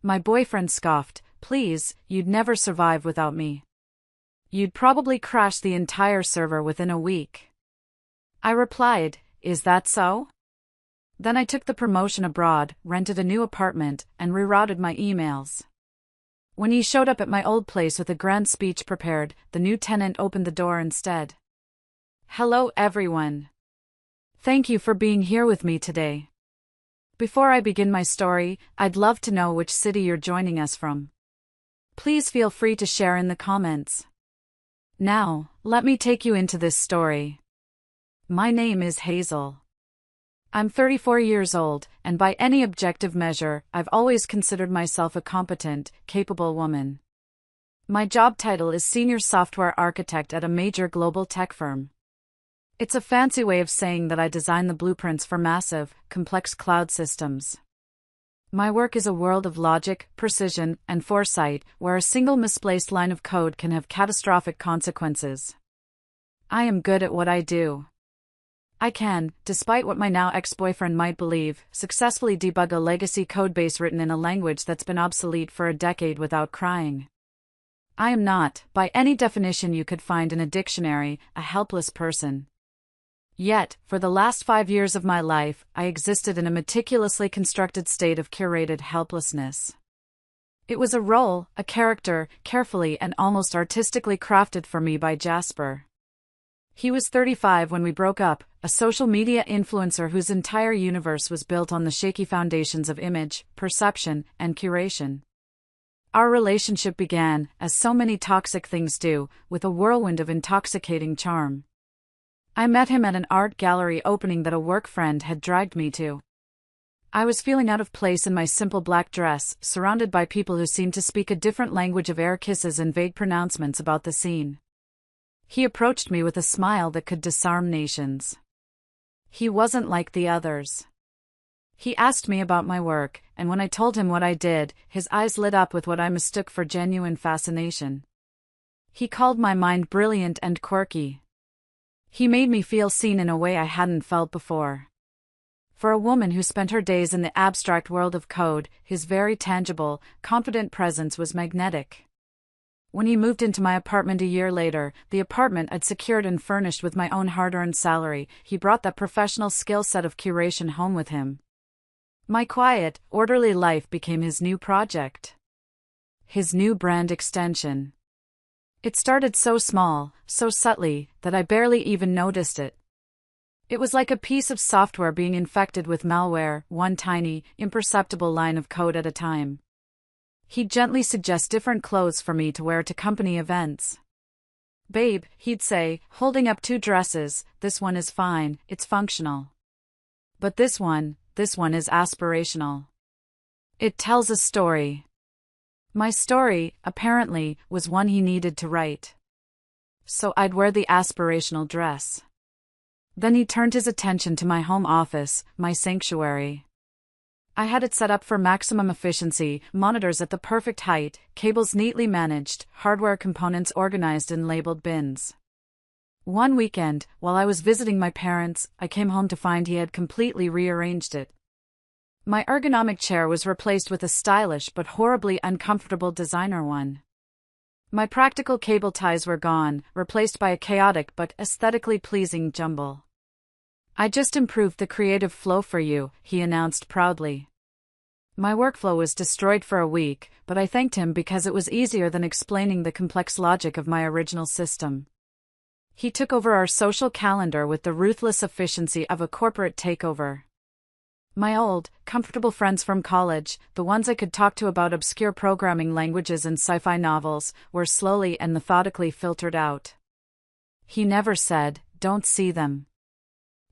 My boyfriend scoffed, "Please, you'd never survive without me. You'd probably crash the entire server within a week." I replied, "Is that so?" Then I took the promotion abroad, rented a new apartment, and rerouted my emails. When he showed up at my old place with a grand speech prepared, the new tenant opened the door instead. "Hello everyone. Thank you for being here with me today. Before I begin my story, I'd love to know which city you're joining us from. Please feel free to share in the comments. Now, let me take you into this story. My name is Hazel. I'm 34 years old, and by any objective measure, I've always considered myself a competent, capable woman. My job title is Senior Software Architect at a major global tech firm. It's a fancy way of saying that I design the blueprints for massive, complex cloud systems. My work is a world of logic, precision, and foresight, where a single misplaced line of code can have catastrophic consequences. I am good at what I do. I can, despite what my now ex-boyfriend might believe, successfully debug a legacy codebase written in a language that's been obsolete for a decade without crying. I am not, by any definition you could find in a dictionary, a helpless person. Yet, for the last 5 years of my life, I existed in a meticulously constructed state of curated helplessness. It was a role, a character, carefully and almost artistically crafted for me by Jasper. He was 35 when we broke up, a social media influencer whose entire universe was built on the shaky foundations of image, perception, and curation. Our relationship began, as so many toxic things do, with a whirlwind of intoxicating charm. I met him at an art gallery opening that a work friend had dragged me to. I was feeling out of place in my simple black dress, surrounded by people who seemed to speak a different language of air kisses and vague pronouncements about the scene. He approached me with a smile that could disarm nations. He wasn't like the others. He asked me about my work, and when I told him what I did, his eyes lit up with what I mistook for genuine fascination. He called my mind brilliant and quirky. He made me feel seen in a way I hadn't felt before. For a woman who spent her days in the abstract world of code, his very tangible, confident presence was magnetic. When he moved into my apartment a year later, the apartment I'd secured and furnished with my own hard-earned salary, he brought that professional skill set of curation home with him. My quiet, orderly life became his new project. His new brand extension. It started so small, so subtly, that I barely even noticed it. It was like a piece of software being infected with malware, one tiny, imperceptible line of code at a time. He'd gently suggest different clothes for me to wear to company events. "Babe," he'd say, holding up 2 dresses, "this one is fine, it's functional. But this one is aspirational. It tells a story." My story, apparently, was one he needed to write. So I'd wear the aspirational dress. Then he turned his attention to my home office, my sanctuary. I had it set up for maximum efficiency, monitors at the perfect height, cables neatly managed, hardware components organized in labeled bins. One weekend, while I was visiting my parents, I came home to find he had completely rearranged it. My ergonomic chair was replaced with a stylish but horribly uncomfortable designer one. My practical cable ties were gone, replaced by a chaotic but aesthetically pleasing jumble. "I just improved the creative flow for you," he announced proudly. My workflow was destroyed for a week, but I thanked him because it was easier than explaining the complex logic of my original system. He took over our social calendar with the ruthless efficiency of a corporate takeover. My old, comfortable friends from college, the ones I could talk to about obscure programming languages and sci-fi novels, were slowly and methodically filtered out. He never said, "Don't see them."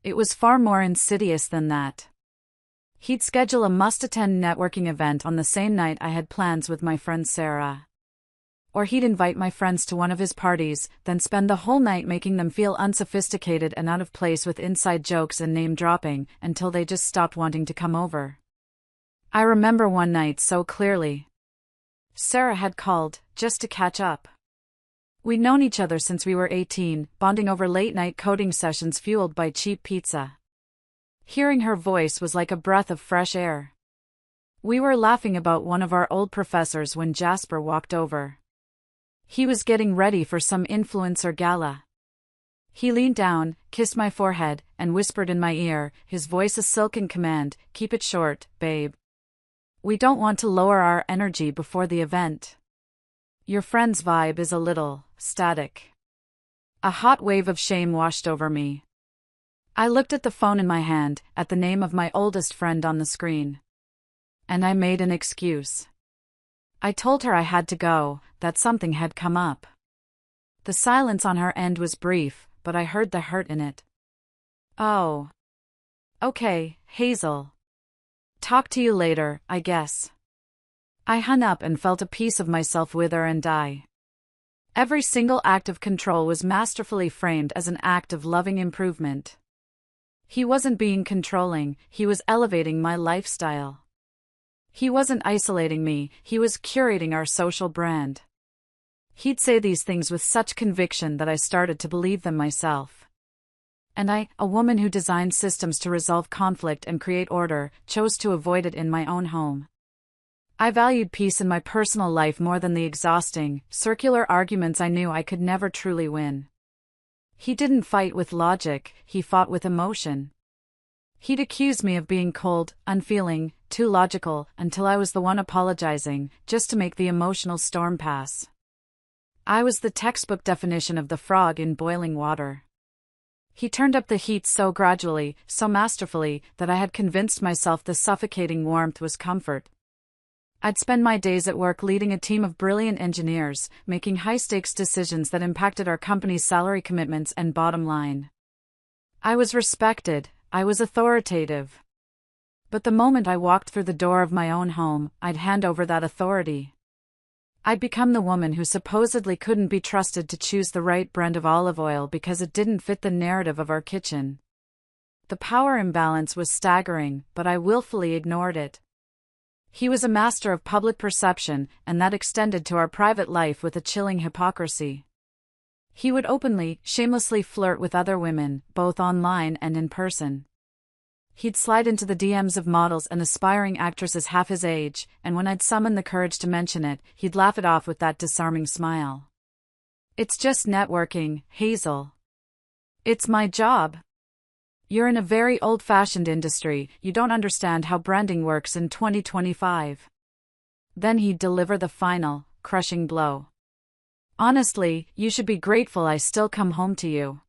It was far more insidious than that. He'd schedule a must-attend networking event on the same night I had plans with my friend Sarah. Or he'd invite my friends to one of his parties, then spend the whole night making them feel unsophisticated and out of place with inside jokes and name-dropping, until they just stopped wanting to come over. I remember one night so clearly. Sarah had called, just to catch up. We'd known each other since we were 18, bonding over late-night coding sessions fueled by cheap pizza. Hearing her voice was like a breath of fresh air. We were laughing about one of our old professors when Jasper walked over. He was getting ready for some influencer gala. He leaned down, kissed my forehead, and whispered in my ear, his voice a silken command, "Keep it short, babe. We don't want to lower our energy before the event. Your friend's vibe is a little static." A hot wave of shame washed over me. I looked at the phone in my hand, at the name of my oldest friend on the screen. And I made an excuse. I told her I had to go, that something had come up. The silence on her end was brief, but I heard the hurt in it. "Oh. Okay, Hazel. Talk to you later, I guess." I hung up and felt a piece of myself wither and die. Every single act of control was masterfully framed as an act of loving improvement. He wasn't being controlling, he was elevating my lifestyle. He wasn't isolating me, he was curating our social brand. He'd say these things with such conviction that I started to believe them myself. And I, a woman who designed systems to resolve conflict and create order, chose to avoid it in my own home. I valued peace in my personal life more than the exhausting, circular arguments I knew I could never truly win. He didn't fight with logic, he fought with emotion. He'd accuse me of being cold, unfeeling, too logical, until I was the one apologizing, just to make the emotional storm pass. I was the textbook definition of the frog in boiling water. He turned up the heat so gradually, so masterfully, that I had convinced myself the suffocating warmth was comfort. I'd spend my days at work leading a team of brilliant engineers, making high-stakes decisions that impacted our company's salary commitments and bottom line. I was respected, I was authoritative. But the moment I walked through the door of my own home, I'd hand over that authority. I'd become the woman who supposedly couldn't be trusted to choose the right brand of olive oil because it didn't fit the narrative of our kitchen. The power imbalance was staggering, but I willfully ignored it. He was a master of public perception, and that extended to our private life with a chilling hypocrisy. He would openly, shamelessly flirt with other women, both online and in person. He'd slide into the DMs of models and aspiring actresses half his age, and when I'd summon the courage to mention it, he'd laugh it off with that disarming smile. "It's just networking, Hazel. It's my job. You're in a very old-fashioned industry, you don't understand how branding works in 2025. Then he'd deliver the final, crushing blow. "Honestly, you should be grateful I still come home to you.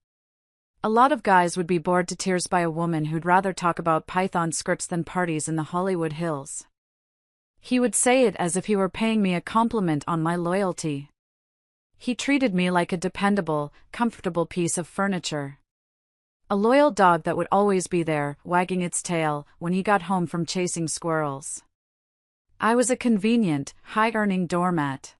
A lot of guys would be bored to tears by a woman who'd rather talk about Python scripts than parties in the Hollywood Hills." He would say it as if he were paying me a compliment on my loyalty. He treated me like a dependable, comfortable piece of furniture. A loyal dog that would always be there, wagging its tail, when he got home from chasing squirrels. I was a convenient, high-earning doormat.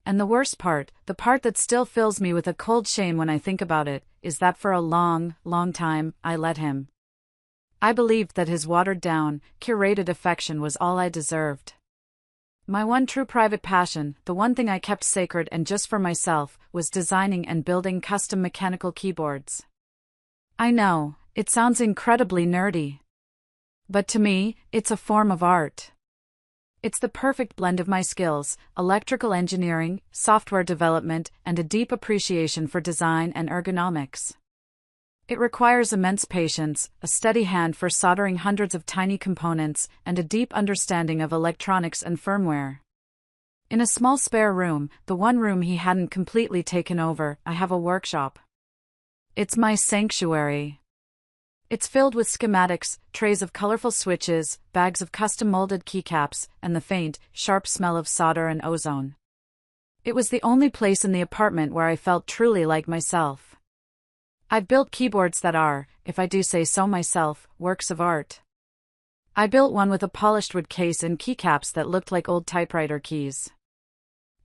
And the worst part, the part that still fills me with a cold shame when I think about it, is that for a long, long time, I let him. I believed that his watered-down, curated affection was all I deserved. My one true private passion, the one thing I kept sacred and just for myself, was designing and building custom mechanical keyboards. I know, it sounds incredibly nerdy. But to me, it's a form of art. It's the perfect blend of my skills, electrical engineering, software development, and a deep appreciation for design and ergonomics. It requires immense patience, a steady hand for soldering hundreds of tiny components, and a deep understanding of electronics and firmware. In a small spare room, the one room he hadn't completely taken over, I have a workshop. It's my sanctuary. It's filled with schematics, trays of colorful switches, bags of custom-molded keycaps, and the faint, sharp smell of solder and ozone. It was the only place in the apartment where I felt truly like myself. I've built keyboards that are, if I do say so myself, works of art. I built one with a polished wood case and keycaps that looked like old typewriter keys.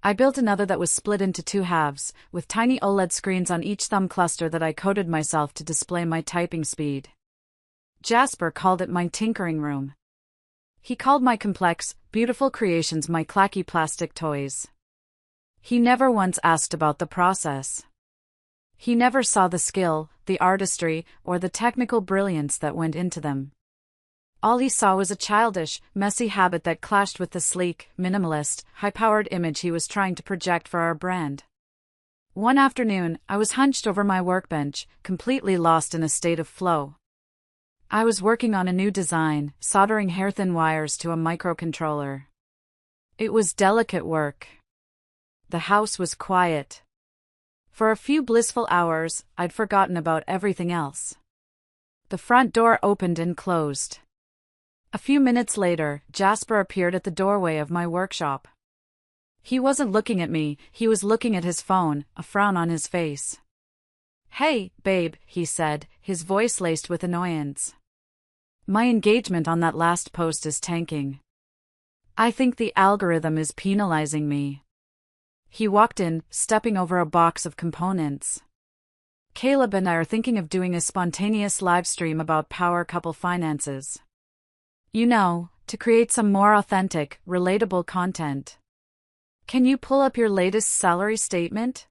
I built another that was split into two halves, with tiny OLED screens on each thumb cluster that I coded myself to display my typing speed. Jasper called it my tinkering room. He called my complex, beautiful creations my clacky plastic toys. He never once asked about the process. He never saw the skill, the artistry, or the technical brilliance that went into them. All he saw was a childish, messy habit that clashed with the sleek, minimalist, high-powered image he was trying to project for our brand. One afternoon, I was hunched over my workbench, completely lost in a state of flow. I was working on a new design, soldering hair-thin wires to a microcontroller. It was delicate work. The house was quiet. For a few blissful hours, I'd forgotten about everything else. The front door opened and closed. A few minutes later, Jasper appeared at the doorway of my workshop. He wasn't looking at me, he was looking at his phone, a frown on his face. "Hey, babe," he said, his voice laced with annoyance. "My engagement on that last post is tanking. I think the algorithm is penalizing me." He walked in, stepping over a box of components. "Caleb and I are thinking of doing a spontaneous live stream about power couple finances. You know, to create some more authentic, relatable content. Can you pull up your latest salary statement?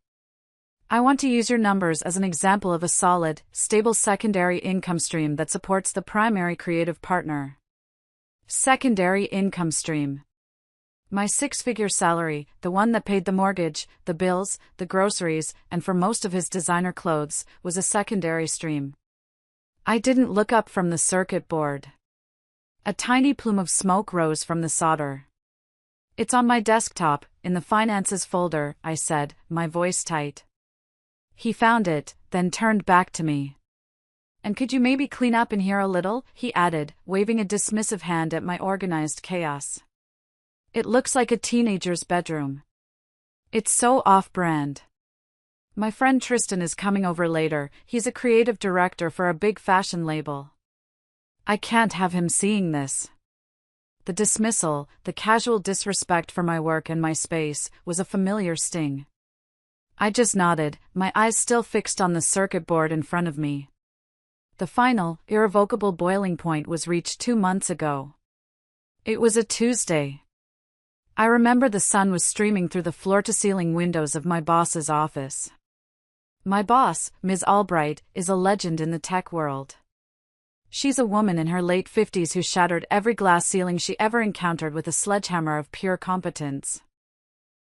I want to use your numbers as an example of a solid, stable secondary income stream that supports the primary creative partner." Secondary income stream. My six-figure salary, the one that paid the mortgage, the bills, the groceries, and for most of his designer clothes, was a secondary stream. I didn't look up from the circuit board. A tiny plume of smoke rose from the solder. "It's on my desktop, in the finances folder," I said, my voice tight. He found it, then turned back to me. "And could you maybe clean up in here a little?" he added, waving a dismissive hand at my organized chaos. "It looks like a teenager's bedroom. It's so off-brand. My friend Tristan is coming over later, he's a creative director for a big fashion label. I can't have him seeing this." The dismissal, the casual disrespect for my work and my space, was a familiar sting. I just nodded, my eyes still fixed on the circuit board in front of me. The final, irrevocable boiling point was reached 2 months ago. It was a Tuesday. I remember the sun was streaming through the floor-to-ceiling windows of my boss's office. My boss, Ms. Albright, is a legend in the tech world. She's a woman in her late 50s who shattered every glass ceiling she ever encountered with a sledgehammer of pure competence.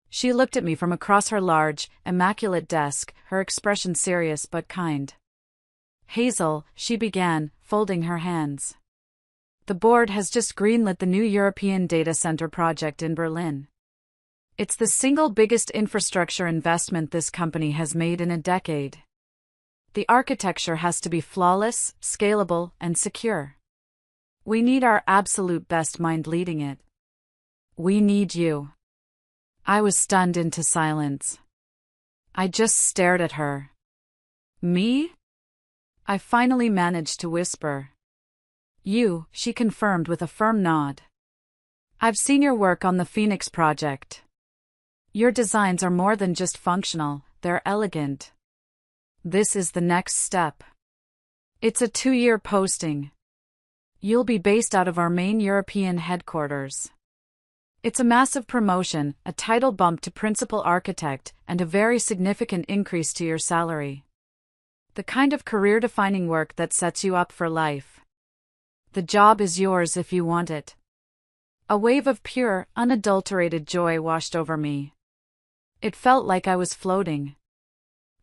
She looked at me from across her large, immaculate desk, her expression serious but kind. "Hazel," she began, folding her hands. "The board has just greenlit the new European data center project in Berlin. It's the single biggest infrastructure investment this company has made in a decade. The architecture has to be flawless, scalable, and secure. We need our absolute best mind leading it. We need you." I was stunned into silence. I just stared at her. "Me?" I finally managed to whisper. "You," she confirmed with a firm nod. "I've seen your work on the Phoenix project. Your designs are more than just functional, they're elegant. This is the next step. It's a 2-year posting. You'll be based out of our main European headquarters. It's a massive promotion, a title bump to principal architect, and a very significant increase to your salary. The kind of career-defining work that sets you up for life. The job is yours if you want it." A wave of pure, unadulterated joy washed over me. It felt like I was floating.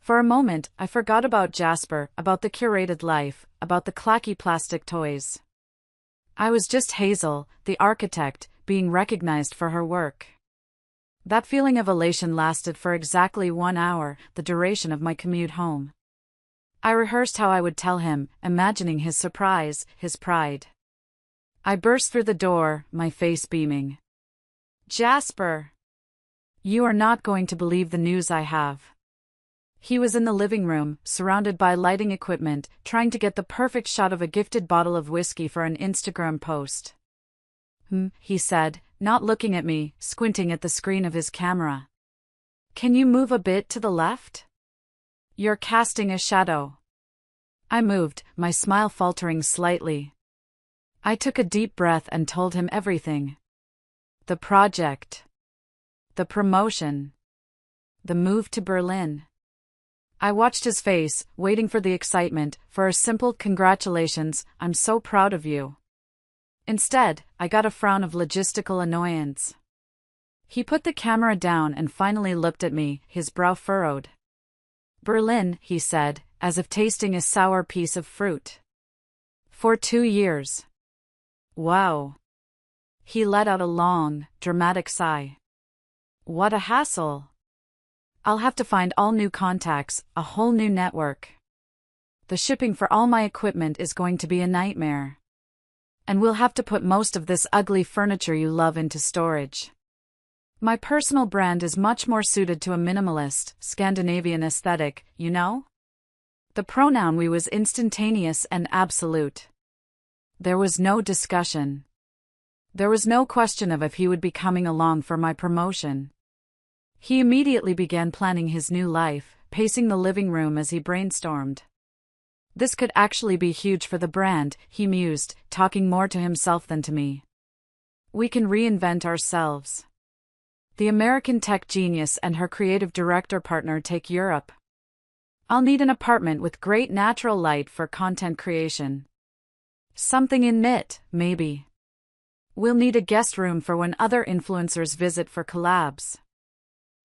For a moment, I forgot about Jasper, about the curated life, about the clacky plastic toys. I was just Hazel, the architect, being recognized for her work. That feeling of elation lasted for exactly 1 hour, the duration of my commute home. I rehearsed how I would tell him, imagining his surprise, his pride. I burst through the door, my face beaming. "Jasper! You are not going to believe the news I have." He was in the living room, surrounded by lighting equipment, trying to get the perfect shot of a gifted bottle of whiskey for an Instagram post. He said, not looking at me, squinting at the screen of his camera. "Can you move a bit to the left? You're casting a shadow." I moved, my smile faltering slightly. I took a deep breath and told him everything. The project. The promotion. The move to Berlin. I watched his face, waiting for the excitement, for a simple "congratulations, I'm so proud of you." Instead, I got a frown of logistical annoyance. He put the camera down and finally looked at me, his brow furrowed. Berlin, he said, as if tasting a sour piece of fruit. For 2 years. Wow. He let out a long, dramatic sigh. What a hassle. I'll have to find all new contacts, a whole new network. The shipping for all my equipment is going to be a nightmare. And we'll have to put most of this ugly furniture you love into storage. My personal brand is much more suited to a minimalist, Scandinavian aesthetic, you know? The pronoun we was instantaneous and absolute. There was no discussion. There was no question of if he would be coming along for my promotion. He immediately began planning his new life, pacing the living room as he brainstormed. This could actually be huge for the brand, he mused, talking more to himself than to me. We can reinvent ourselves. The American tech genius and her creative director partner take Europe. I'll need an apartment with great natural light for content creation. Something in knit, maybe. We'll need a guest room for when other influencers visit for collabs.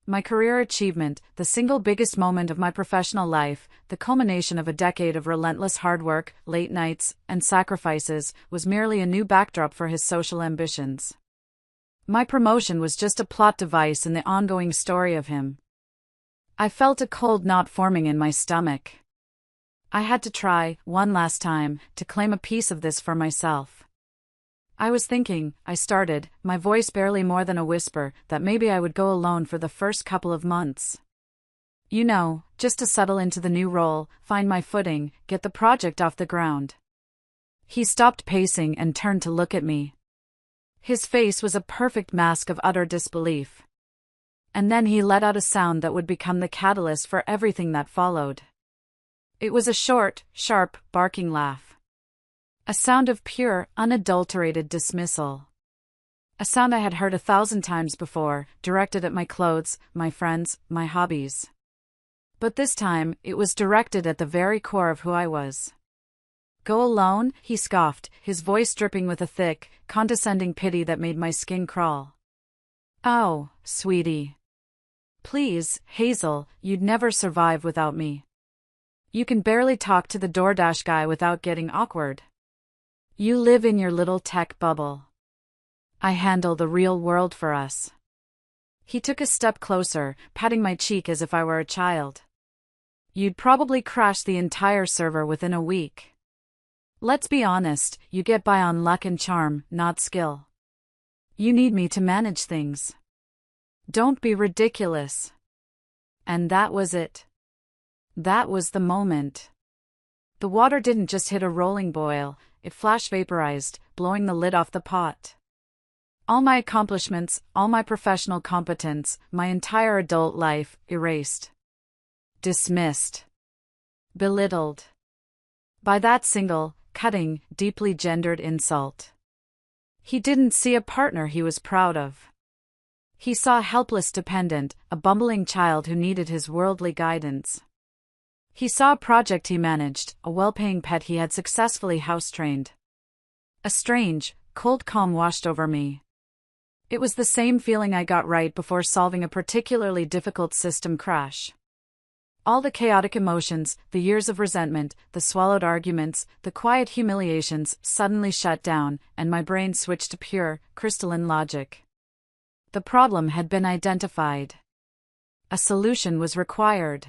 My career achievement, the single biggest moment of my professional life, the culmination of a decade of relentless hard work, late nights, and sacrifices, was merely a new backdrop for his social ambitions. My promotion was just a plot device in the ongoing story of him. I felt a cold knot forming in my stomach. I had to try, one last time, to claim a piece of this for myself. I was thinking, I started, my voice barely more than a whisper, that maybe I would go alone for the first couple of months. You know, just to settle into the new role, find my footing, get the project off the ground. He stopped pacing and turned to look at me. His face was a perfect mask of utter disbelief. And then he let out a sound that would become the catalyst for everything that followed. It was a short, sharp, barking laugh. A sound of pure, unadulterated dismissal. A sound I had heard 1,000 times before, directed at my clothes, my friends, my hobbies. But this time, it was directed at the very core of who I was. Go alone? He scoffed, his voice dripping with a thick, condescending pity that made my skin crawl. Oh, sweetie. Please, Hazel, you'd never survive without me. You can barely talk to the DoorDash guy without getting awkward. You live in your little tech bubble. I handle the real world for us. He took a step closer, patting my cheek as if I were a child. You'd probably crash the entire server within a week. Let's be honest, you get by on luck and charm, not skill. You need me to manage things. Don't be ridiculous. And that was it. That was the moment. The water didn't just hit a rolling boil, it flash vaporized, blowing the lid off the pot. All my accomplishments, all my professional competence, my entire adult life, erased. Dismissed. Belittled. By that single, cutting, deeply gendered insult. He didn't see a partner he was proud of. He saw a helpless dependent, a bumbling child who needed his worldly guidance. He saw a project he managed, a well-paying pet he had successfully house-trained. A strange, cold calm washed over me. It was the same feeling I got right before solving a particularly difficult system crash. All the chaotic emotions, the years of resentment, the swallowed arguments, the quiet humiliations suddenly shut down, and my brain switched to pure, crystalline logic. The problem had been identified. A solution was required.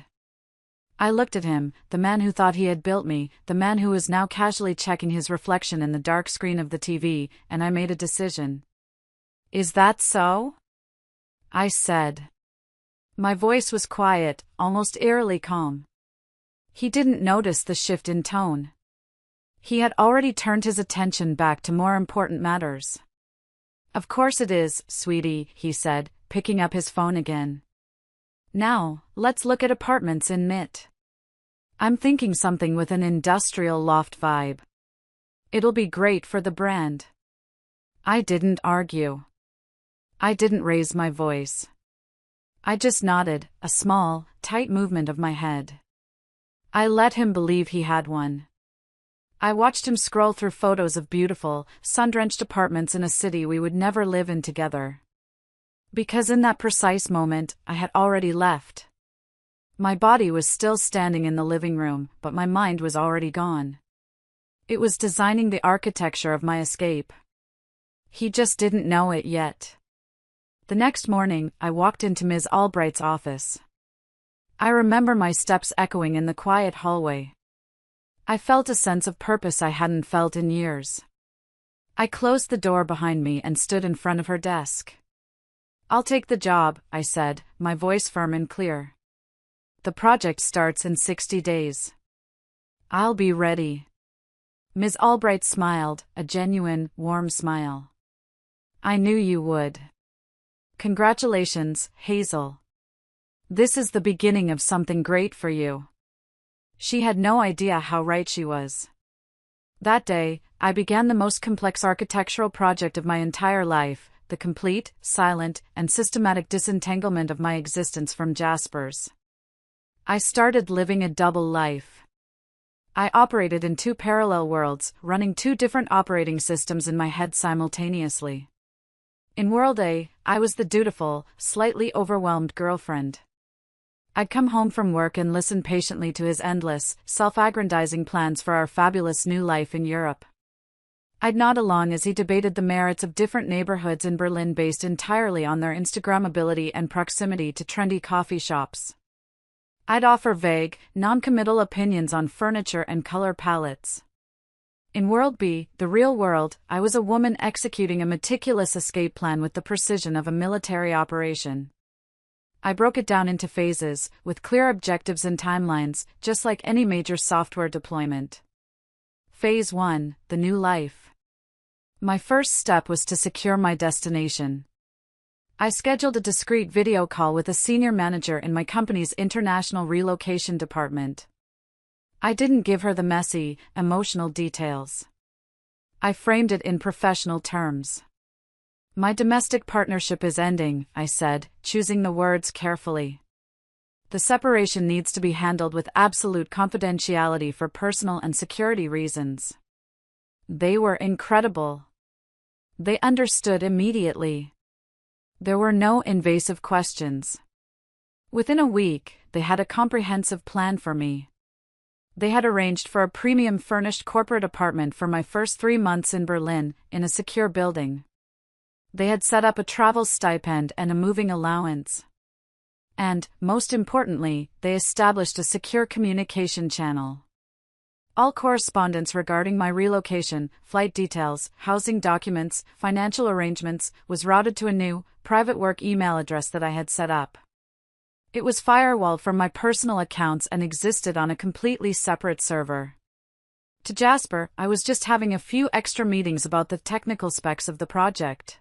I looked at him, the man who thought he had built me, the man who was now casually checking his reflection in the dark screen of the TV, and I made a decision. Is that so? I said. My voice was quiet, almost eerily calm. He didn't notice the shift in tone. He had already turned his attention back to more important matters. Of course it is, sweetie, he said, picking up his phone again. Now, let's look at apartments in Mitt. I'm thinking something with an industrial loft vibe. It'll be great for the brand. I didn't argue. I didn't raise my voice. I just nodded, a small, tight movement of my head. I let him believe he had one. I watched him scroll through photos of beautiful, sun-drenched apartments in a city we would never live in together. Because in that precise moment, I had already left. My body was still standing in the living room, but my mind was already gone. It was designing the architecture of my escape. He just didn't know it yet. The next morning, I walked into Ms. Albright's office. I remember my steps echoing in the quiet hallway. I felt a sense of purpose I hadn't felt in years. I closed the door behind me and stood in front of her desk. "I'll take the job," I said, my voice firm and clear. "The project starts in 60 days. I'll be ready." Ms. Albright smiled, a genuine, warm smile. "I knew you would. Congratulations, Hazel. This is the beginning of something great for you." She had no idea how right she was. That day, I began the most complex architectural project of my entire life, the complete, silent, and systematic disentanglement of my existence from Jasper's. I started living a double life. I operated in two parallel worlds, running two different operating systems in my head simultaneously. In World A, I was the dutiful, slightly overwhelmed girlfriend. I'd come home from work and listen patiently to his endless, self-aggrandizing plans for our fabulous new life in Europe. I'd nod along as he debated the merits of different neighborhoods in Berlin based entirely on their Instagrammability and proximity to trendy coffee shops. I'd offer vague, non-committal opinions on furniture and color palettes. In World B, the real world, I was a woman executing a meticulous escape plan with the precision of a military operation. I broke it down into phases, with clear objectives and timelines, just like any major software deployment. Phase 1, the new life. My first step was to secure my destination. I scheduled a discreet video call with a senior manager in my company's international relocation department. I didn't give her the messy, emotional details. I framed it in professional terms. "My domestic partnership is ending," I said, choosing the words carefully. "The separation needs to be handled with absolute confidentiality for personal and security reasons." They were incredible. They understood immediately. There were no invasive questions. Within a week, they had a comprehensive plan for me. They had arranged for a premium furnished corporate apartment for my first 3 months in Berlin, in a secure building. They had set up a travel stipend and a moving allowance. And, most importantly, they established a secure communication channel. All correspondence regarding my relocation, flight details, housing documents, financial arrangements, was routed to a new, private work email address that I had set up. It was firewalled from my personal accounts and existed on a completely separate server. To Jasper, I was just having a few extra meetings about the technical specs of the project.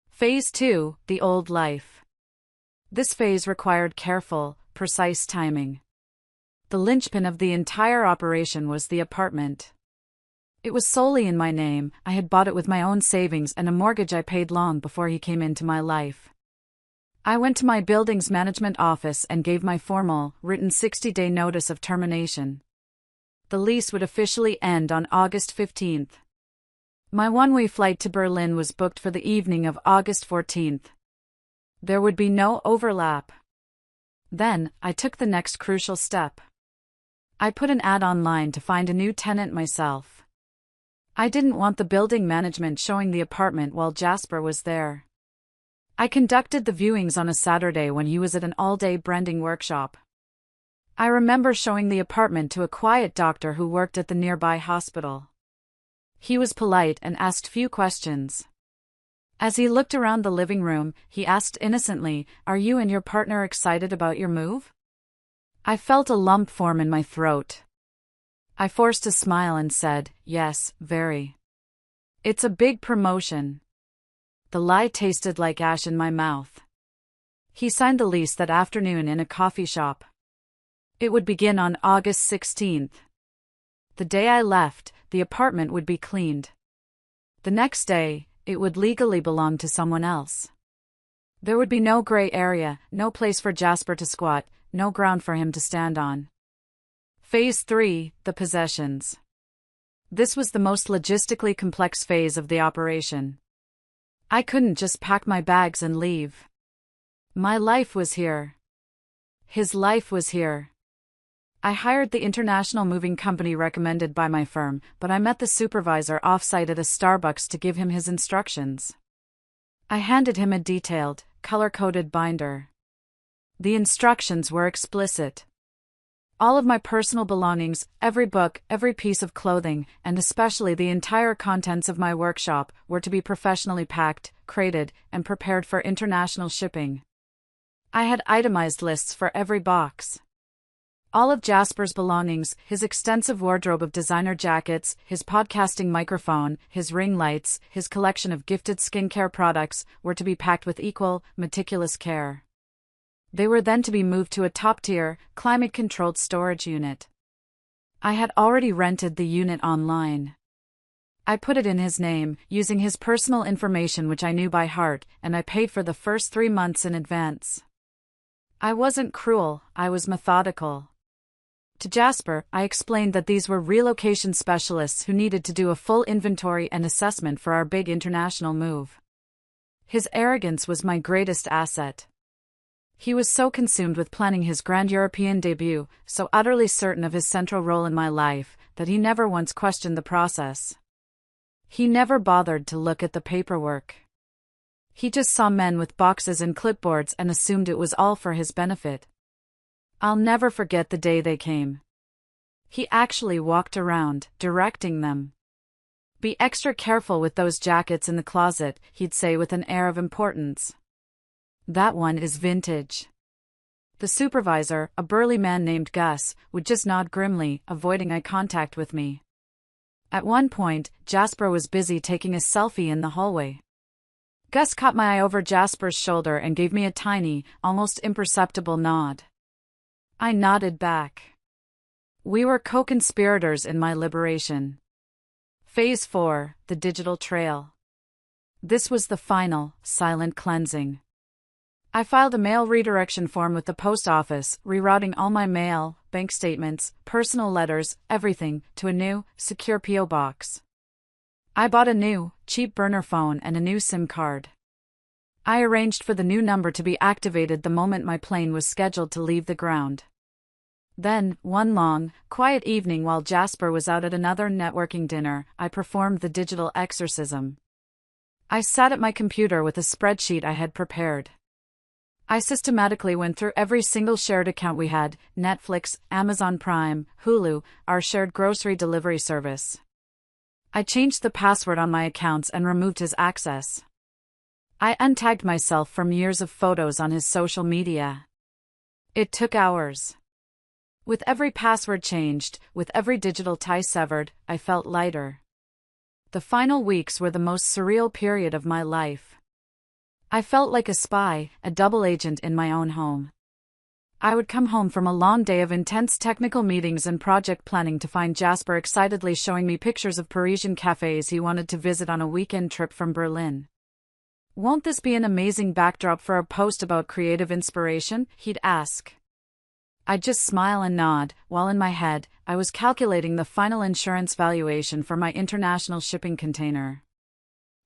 Phase 2, the old life. This phase required careful, precise timing. The linchpin of the entire operation was the apartment. It was solely in my name. I had bought it with my own savings and a mortgage I paid long before he came into my life. I went to my building's management office and gave my formal, written 60-day notice of termination. The lease would officially end on August 15th. My one-way flight to Berlin was booked for the evening of August 14th. There would be no overlap. Then, I took the next crucial step. I put an ad online to find a new tenant myself. I didn't want the building management showing the apartment while Jasper was there. I conducted the viewings on a Saturday when he was at an all-day branding workshop. I remember showing the apartment to a quiet doctor who worked at the nearby hospital. He was polite and asked few questions. As he looked around the living room, he asked innocently, "Are you and your partner excited about your move?" I felt a lump form in my throat. I forced a smile and said, "Yes, very. It's a big promotion." The lie tasted like ash in my mouth. He signed the lease that afternoon in a coffee shop. It would begin on August 16th. The day I left, the apartment would be cleaned. The next day, it would legally belong to someone else. There would be no gray area, no place for Jasper to squat, no ground for him to stand on. Phase 3, the possessions. This was the most logistically complex phase of the operation. I couldn't just pack my bags and leave. My life was here. His life was here. I hired the international moving company recommended by my firm, but I met the supervisor off-site at a Starbucks to give him his instructions. I handed him a detailed, color-coded binder. The instructions were explicit. All of my personal belongings, every book, every piece of clothing, and especially the entire contents of my workshop, were to be professionally packed, crated, and prepared for international shipping. I had itemized lists for every box. All of Jasper's belongings, his extensive wardrobe of designer jackets, his podcasting microphone, his ring lights, his collection of gifted skincare products, were to be packed with equal, meticulous care. They were then to be moved to a top-tier, climate-controlled storage unit. I had already rented the unit online. I put it in his name, using his personal information which I knew by heart, and I paid for the first 3 months in advance. I wasn't cruel, I was methodical. To Jasper, I explained that these were relocation specialists who needed to do a full inventory and assessment for our big international move. His arrogance was my greatest asset. He was so consumed with planning his grand European debut, so utterly certain of his central role in my life, that he never once questioned the process. He never bothered to look at the paperwork. He just saw men with boxes and clipboards and assumed it was all for his benefit. I'll never forget the day they came. He actually walked around, directing them. "Be extra careful with those jackets in the closet," he'd say with an air of importance. "That one is vintage." The supervisor, a burly man named Gus, would just nod grimly, avoiding eye contact with me. At one point, Jasper was busy taking a selfie in the hallway. Gus caught my eye over Jasper's shoulder and gave me a tiny, almost imperceptible nod. I nodded back. We were co-conspirators in my liberation. Phase 4, the digital trail. This was the final, silent cleansing. I filed a mail redirection form with the post office, rerouting all my mail, bank statements, personal letters, everything, to a new, secure P.O. box. I bought a new, cheap burner phone and a new SIM card. I arranged for the new number to be activated the moment my plane was scheduled to leave the ground. Then, one long, quiet evening while Jasper was out at another networking dinner, I performed the digital exorcism. I sat at my computer with a spreadsheet I had prepared. I systematically went through every single shared account we had: Netflix, Amazon Prime, Hulu, our shared grocery delivery service. I changed the password on my accounts and removed his access. I untagged myself from years of photos on his social media. It took hours. With every password changed, with every digital tie severed, I felt lighter. The final weeks were the most surreal period of my life. I felt like a spy, a double agent in my own home. I would come home from a long day of intense technical meetings and project planning to find Jasper excitedly showing me pictures of Parisian cafes he wanted to visit on a weekend trip from Berlin. "Won't this be an amazing backdrop for a post about creative inspiration?" he'd ask. I'd just smile and nod, while in my head, I was calculating the final insurance valuation for my international shipping container.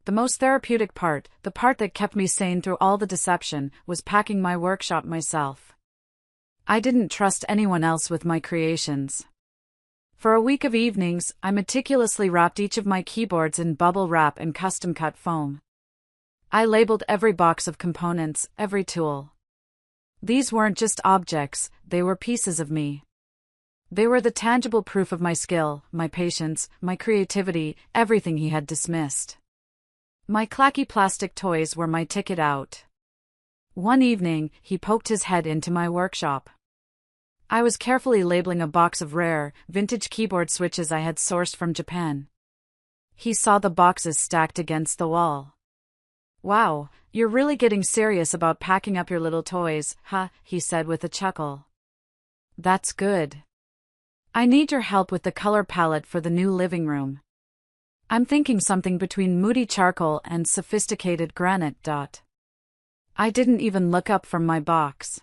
The most therapeutic part, the part that kept me sane through all the deception, was packing my workshop myself. I didn't trust anyone else with my creations. For a week of evenings, I meticulously wrapped each of my keyboards in bubble wrap and custom-cut foam. I labeled every box of components, every tool. These weren't just objects, they were pieces of me. They were the tangible proof of my skill, my patience, my creativity, everything he had dismissed. My clacky plastic toys were my ticket out. One evening, he poked his head into my workshop. I was carefully labeling a box of rare, vintage keyboard switches I had sourced from Japan. He saw the boxes stacked against the wall. "Wow, you're really getting serious about packing up your little toys, huh?" he said with a chuckle. "That's good. I need your help with the color palette for the new living room. I'm thinking something between moody charcoal and sophisticated granite. I didn't even look up from my box.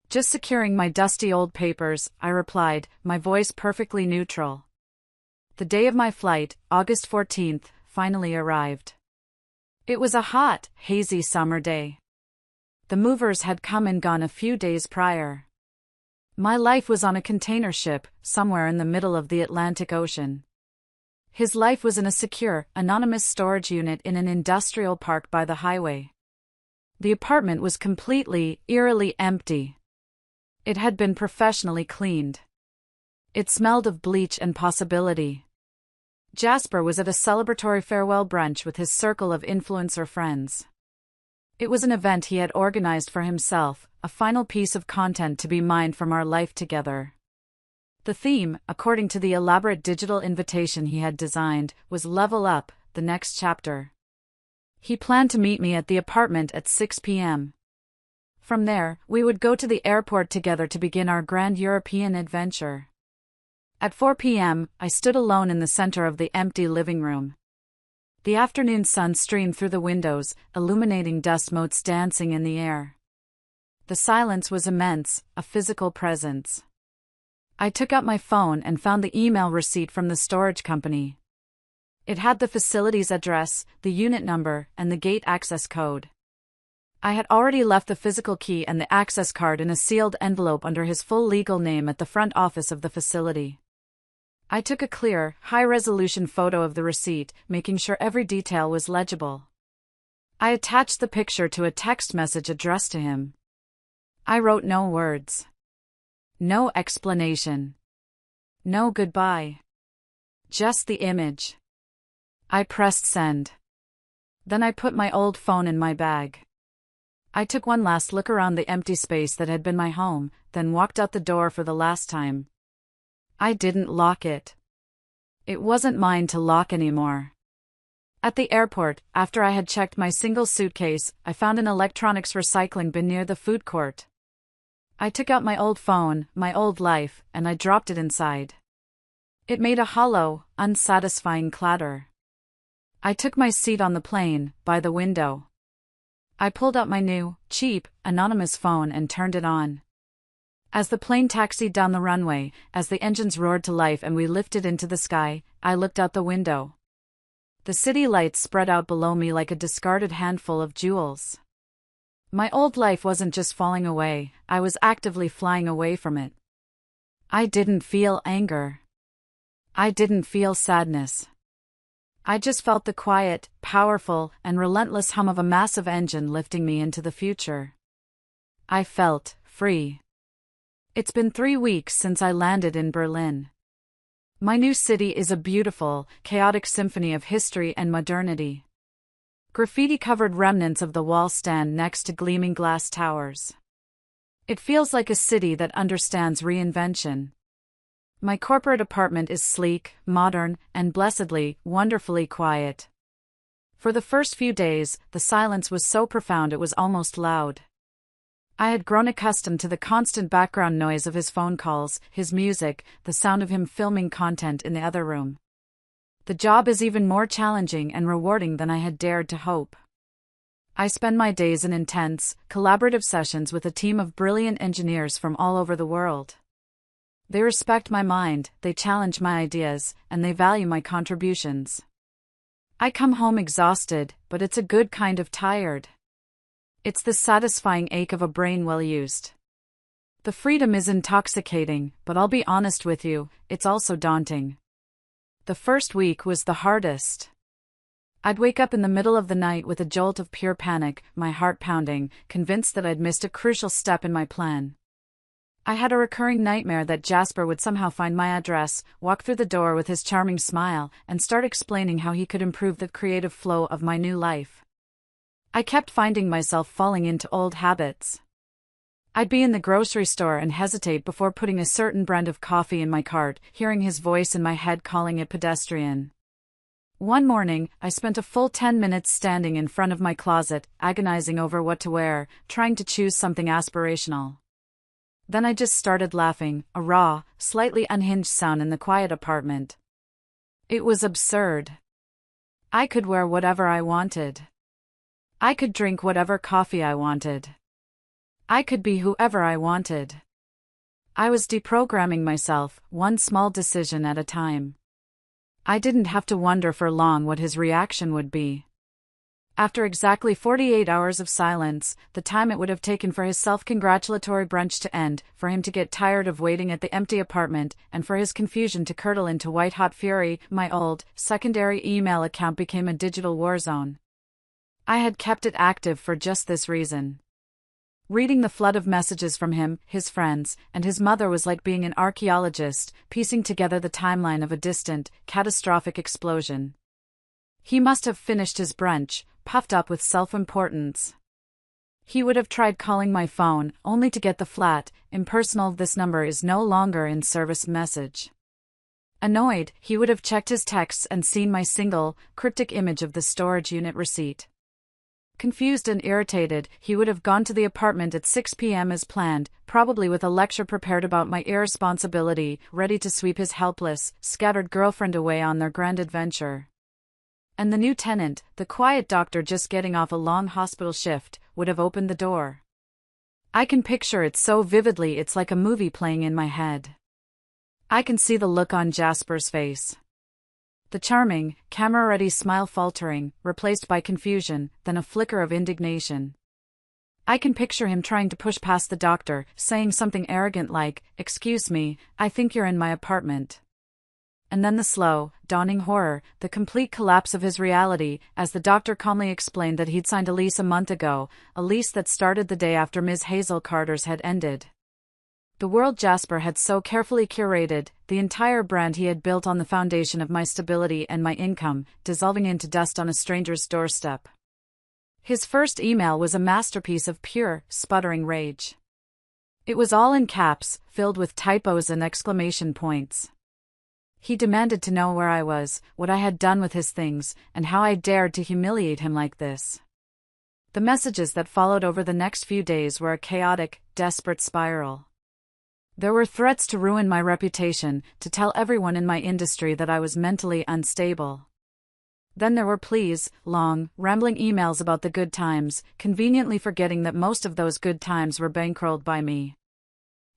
"Just securing my dusty old papers," I replied, my voice perfectly neutral. The day of my flight, August 14th, finally arrived. It was a hot, hazy summer day. The movers had come and gone a few days prior. My life was on a container ship, somewhere in the middle of the Atlantic Ocean. His life was in a secure, anonymous storage unit in an industrial park by the highway. The apartment was completely, eerily empty. It had been professionally cleaned. It smelled of bleach and possibility. Jasper was at a celebratory farewell brunch with his circle of influencer friends. It was an event he had organized for himself, a final piece of content to be mined from our life together. The theme, according to the elaborate digital invitation he had designed, was Level Up, the next chapter. He planned to meet me at the apartment at 6 p.m. From there, we would go to the airport together to begin our grand European adventure. At 4 p.m., I stood alone in the center of the empty living room. The afternoon sun streamed through the windows, illuminating dust motes dancing in the air. The silence was immense, a physical presence. I took out my phone and found the email receipt from the storage company. It had the facility's address, the unit number, and the gate access code. I had already left the physical key and the access card in a sealed envelope under his full legal name at the front office of the facility. I took a clear, high-resolution photo of the receipt, making sure every detail was legible. I attached the picture to a text message addressed to him. I wrote no words. No explanation. No goodbye. Just the image. I pressed send. Then I put my old phone in my bag. I took one last look around the empty space that had been my home, then walked out the door for the last time. I didn't lock it. It wasn't mine to lock anymore. At the airport, after I had checked my single suitcase, I found an electronics recycling bin near the food court. I took out my old phone, my old life, and I dropped it inside. It made a hollow, unsatisfying clatter. I took my seat on the plane, by the window. I pulled out my new, cheap, anonymous phone and turned it on. As the plane taxied down the runway, as the engines roared to life and we lifted into the sky, I looked out the window. The city lights spread out below me like a discarded handful of jewels. My old life wasn't just falling away, I was actively flying away from it. I didn't feel anger. I didn't feel sadness. I just felt the quiet, powerful, and relentless hum of a massive engine lifting me into the future. I felt free. It's been 3 weeks since I landed in Berlin. My new city is a beautiful, chaotic symphony of history and modernity. Graffiti-covered remnants of the wall stand next to gleaming glass towers. It feels like a city that understands reinvention. My corporate apartment is sleek, modern, and blessedly, wonderfully quiet. For the first few days, the silence was so profound it was almost loud. I had grown accustomed to the constant background noise of his phone calls, his music, the sound of him filming content in the other room. The job is even more challenging and rewarding than I had dared to hope. I spend my days in intense, collaborative sessions with a team of brilliant engineers from all over the world. They respect my mind, they challenge my ideas, and they value my contributions. I come home exhausted, but it's a good kind of tired. It's the satisfying ache of a brain well used. The freedom is intoxicating, but I'll be honest with you, it's also daunting. The first week was the hardest. I'd wake up in the middle of the night with a jolt of pure panic, my heart pounding, convinced that I'd missed a crucial step in my plan. I had a recurring nightmare that Jasper would somehow find my address, walk through the door with his charming smile, and start explaining how he could improve the creative flow of my new life. I kept finding myself falling into old habits. I'd be in the grocery store and hesitate before putting a certain brand of coffee in my cart, hearing his voice in my head calling it pedestrian. One morning, I spent a full 10 minutes standing in front of my closet, agonizing over what to wear, trying to choose something aspirational. Then I just started laughing, a raw, slightly unhinged sound in the quiet apartment. It was absurd. I could wear whatever I wanted. I could drink whatever coffee I wanted. I could be whoever I wanted. I was deprogramming myself, one small decision at a time. I didn't have to wonder for long what his reaction would be. After exactly 48 hours of silence, the time it would have taken for his self-congratulatory brunch to end, for him to get tired of waiting at the empty apartment, and for his confusion to curdle into white-hot fury, my old, secondary email account became a digital war zone. I had kept it active for just this reason. Reading the flood of messages from him, his friends, and his mother was like being an archaeologist, piecing together the timeline of a distant, catastrophic explosion. He must have finished his brunch, puffed up with self-importance. He would have tried calling my phone, only to get the flat, impersonal "this number is no longer in service" message. Annoyed, he would have checked his texts and seen my single, cryptic image of the storage unit receipt. Confused and irritated, he would have gone to the apartment at 6 p.m. as planned, probably with a lecture prepared about my irresponsibility, ready to sweep his helpless, scattered girlfriend away on their grand adventure. And the new tenant, the quiet doctor just getting off a long hospital shift, would have opened the door. I can picture it so vividly it's like a movie playing in my head. I can see the look on Jasper's face. The charming, camera-ready smile faltering, replaced by confusion, then a flicker of indignation. I can picture him trying to push past the doctor, saying something arrogant like, "Excuse me, I think you're in my apartment." And then the slow, dawning horror, the complete collapse of his reality, as the doctor calmly explained that he'd signed a lease a month ago, a lease that started the day after Ms. Hazel Carter's had ended. The world Jasper had so carefully curated, the entire brand he had built on the foundation of my stability and my income, dissolving into dust on a stranger's doorstep. His first email was a masterpiece of pure, sputtering rage. It was all in caps, filled with typos and exclamation points. He demanded to know where I was, what I had done with his things, and how I dared to humiliate him like this. The messages that followed over the next few days were a chaotic, desperate spiral. There were threats to ruin my reputation, to tell everyone in my industry that I was mentally unstable. Then there were pleas, long, rambling emails about the good times, conveniently forgetting that most of those good times were bankrolled by me.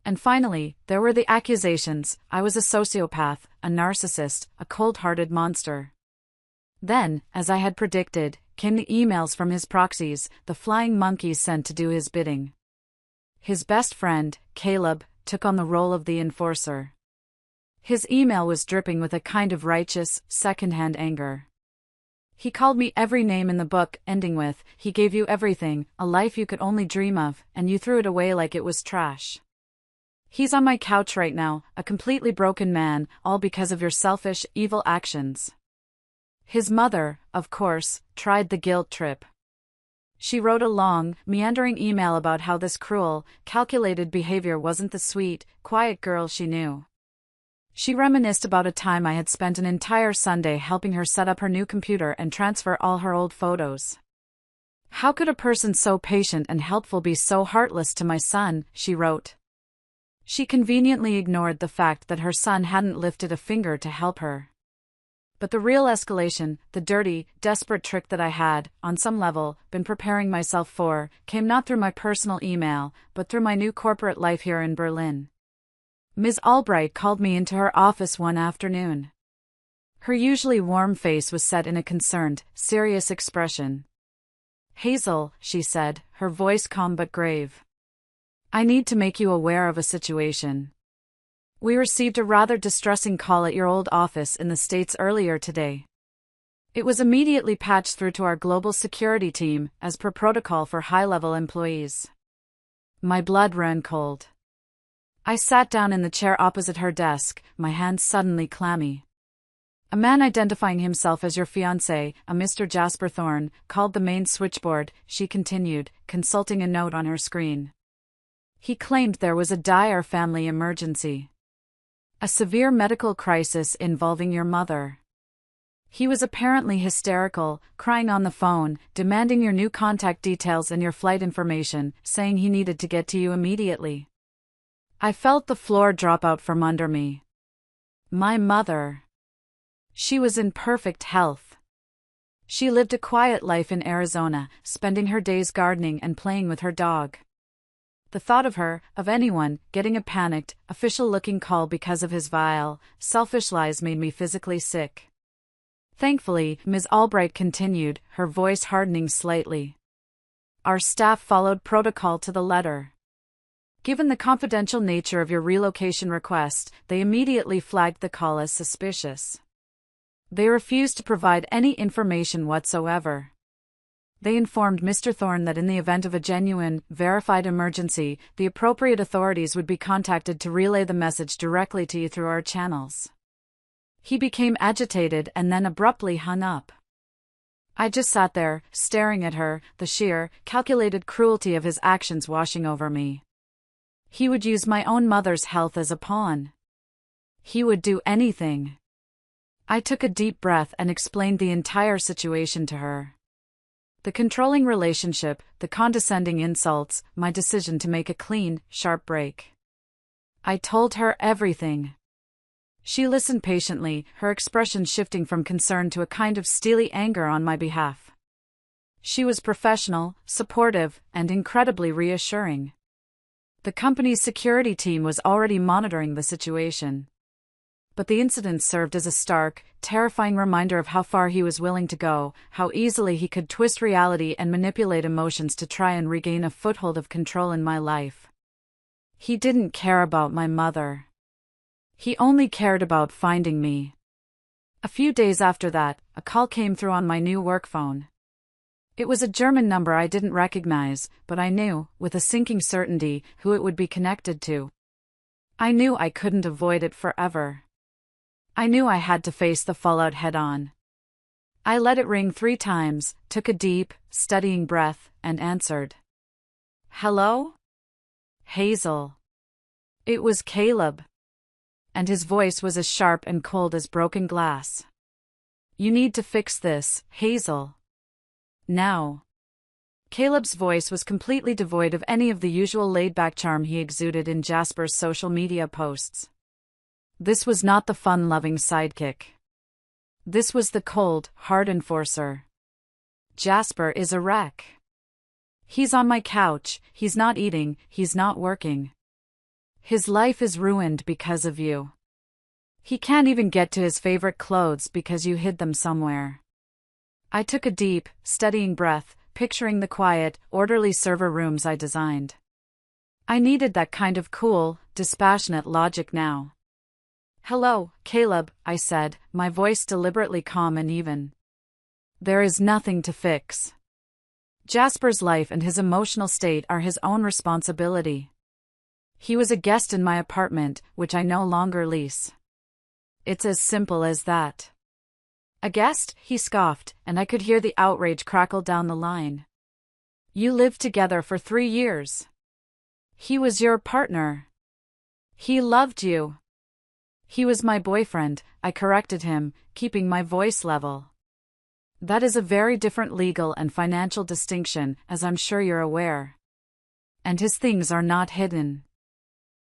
And finally, there were the accusations. I was a sociopath, a narcissist, a cold-hearted monster. Then, as I had predicted, came the emails from his proxies, the flying monkeys sent to do his bidding. His best friend, Caleb, took on the role of the enforcer. His email was dripping with a kind of righteous, second-hand anger. He called me every name in the book, ending with, "He gave you everything, a life you could only dream of, and you threw it away like it was trash. He's on my couch right now, a completely broken man, all because of your selfish, evil actions." His mother, of course, tried the guilt trip. She wrote a long, meandering email about how this cruel, calculated behavior wasn't the sweet, quiet girl she knew. She reminisced about a time I had spent an entire Sunday helping her set up her new computer and transfer all her old photos. "How could a person so patient and helpful be so heartless to my son?" she wrote. She conveniently ignored the fact that her son hadn't lifted a finger to help her. But the real escalation, the dirty, desperate trick that I had, on some level, been preparing myself for, came not through my personal email, but through my new corporate life here in Berlin. Ms. Albright called me into her office one afternoon. Her usually warm face was set in a concerned, serious expression. "Hazel," she said, her voice calm but grave. "I need to make you aware of a situation. We received a rather distressing call at your old office in the States earlier today. It was immediately patched through to our global security team, as per protocol for high-level employees." My blood ran cold. I sat down in the chair opposite her desk, my hands suddenly clammy. "A man identifying himself as your fiancé, a Mr. Jasper Thorne, called the main switchboard," she continued, consulting a note on her screen. "He claimed there was a dire family emergency. A severe medical crisis involving your mother. He was apparently hysterical, crying on the phone, demanding your new contact details and your flight information, saying he needed to get to you immediately." I felt the floor drop out from under me. My mother. She was in perfect health. She lived a quiet life in Arizona, spending her days gardening and playing with her dog. The thought of her, of anyone, getting a panicked, official-looking call because of his vile, selfish lies made me physically sick. Thankfully, Ms. Albright continued, her voice hardening slightly. Our staff followed protocol to the letter. Given the confidential nature of your relocation request, they immediately flagged the call as suspicious. They refused to provide any information whatsoever. They informed Mr. Thorne that in the event of a genuine, verified emergency, the appropriate authorities would be contacted to relay the message directly to you through our channels. He became agitated and then abruptly hung up. I just sat there, staring at her, the sheer, calculated cruelty of his actions washing over me. He would use my own mother's health as a pawn. He would do anything. I took a deep breath and explained the entire situation to her. The controlling relationship, the condescending insults, my decision to make a clean, sharp break. I told her everything. She listened patiently, her expression shifting from concern to a kind of steely anger on my behalf. She was professional, supportive, and incredibly reassuring. The company's security team was already monitoring the situation. But the incident served as a stark, terrifying reminder of how far he was willing to go, how easily he could twist reality and manipulate emotions to try and regain a foothold of control in my life. He didn't care about my mother. He only cared about finding me. A few days after that, a call came through on my new work phone. It was a German number I didn't recognize, but I knew, with a sinking certainty, who it would be connected to. I knew I couldn't avoid it forever. I knew I had to face the fallout head-on. I let it ring 3 times, took a deep, steadying breath, and answered. Hello? Hazel. It was Caleb. And his voice was as sharp and cold as broken glass. You need to fix this, Hazel. Now. Caleb's voice was completely devoid of any of the usual laid-back charm he exuded in Jasper's social media posts. This was not the fun-loving sidekick. This was the cold, hard enforcer. Jasper is a wreck. He's on my couch, he's not eating, he's not working. His life is ruined because of you. He can't even get to his favorite clothes because you hid them somewhere. I took a deep, steadying breath, picturing the quiet, orderly server rooms I designed. I needed that kind of cool, dispassionate logic now. Hello, Caleb, I said, my voice deliberately calm and even. There is nothing to fix. Jasper's life and his emotional state are his own responsibility. He was a guest in my apartment, which I no longer lease. It's as simple as that. A guest? He scoffed, and I could hear the outrage crackle down the line. You lived together for 3 years. He was your partner. He loved you. He was my boyfriend, I corrected him, keeping my voice level. That is a very different legal and financial distinction, as I'm sure you're aware. And his things are not hidden.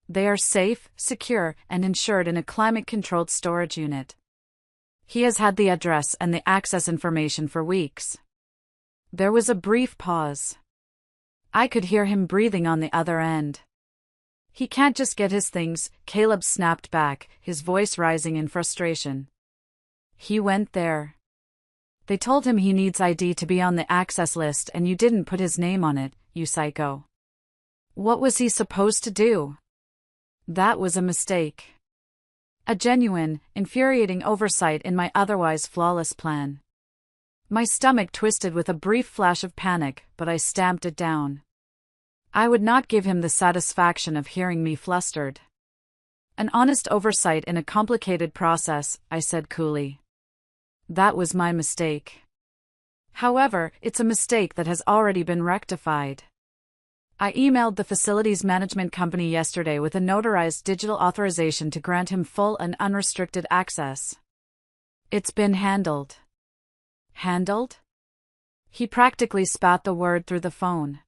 They are safe, secure, and insured in a climate-controlled storage unit. He has had the address and the access information for weeks. There was a brief pause. I could hear him breathing on the other end. He can't just get his things, Caleb snapped back, his voice rising in frustration. He went there. They told him he needs ID to be on the access list and you didn't put his name on it, you psycho. What was he supposed to do? That was a mistake. A genuine, infuriating oversight in my otherwise flawless plan. My stomach twisted with a brief flash of panic, but I stamped it down. I would not give him the satisfaction of hearing me flustered. An honest oversight in a complicated process, I said coolly. That was my mistake. However, it's a mistake that has already been rectified. I emailed the facilities management company yesterday with a notarized digital authorization to grant him full and unrestricted access. It's been handled. Handled? He practically spat the word through the phone.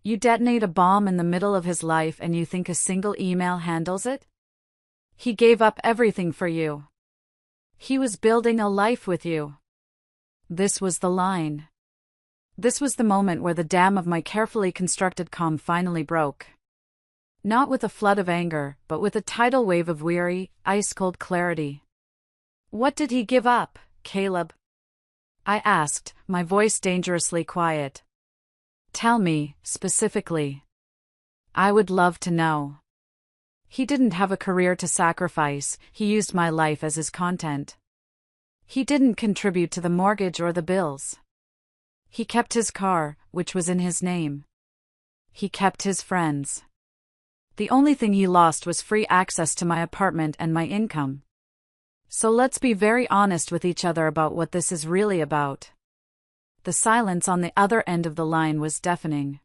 You detonate a bomb in the middle of his life and you think a single email handles it? He gave up everything for you. He was building a life with you. This was the line. This was the moment where the dam of my carefully constructed calm finally broke. Not with a flood of anger, but with a tidal wave of weary, ice-cold clarity. What did he give up? Caleb? I asked, my voice dangerously quiet. Tell me, specifically. I would love to know. He didn't have a career to sacrifice, he used my life as his content. He didn't contribute to the mortgage or the bills. He kept his car, which was in his name. He kept his friends. The only thing he lost was free access to my apartment and my income. So let's be very honest with each other about what this is really about. The silence on the other end of the line was deafening.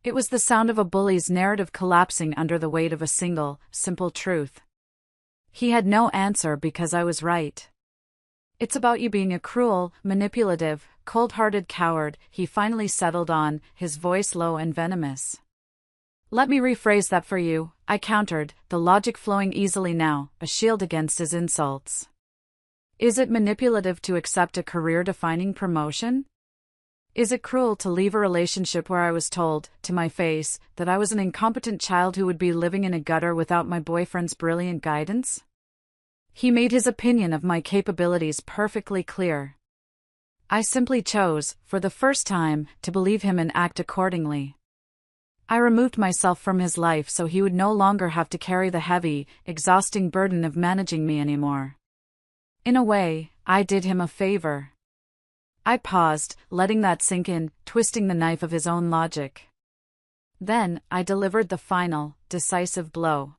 It was the sound of a bully's narrative collapsing under the weight of a single, simple truth. He had no answer because I was right. It's about you being a cruel, manipulative, cold-hearted coward, he finally settled on, his voice low and venomous. Let me rephrase that for you, I countered, the logic flowing easily now, a shield against his insults. Is it manipulative to accept a career-defining promotion? Is it cruel to leave a relationship where I was told, to my face, that I was an incompetent child who would be living in a gutter without my boyfriend's brilliant guidance? He made his opinion of my capabilities perfectly clear. I simply chose, for the first time, to believe him and act accordingly. I removed myself from his life so he would no longer have to carry the heavy, exhausting burden of managing me anymore. In a way, I did him a favor. I paused, letting that sink in, twisting the knife of his own logic. Then, I delivered the final, decisive blow.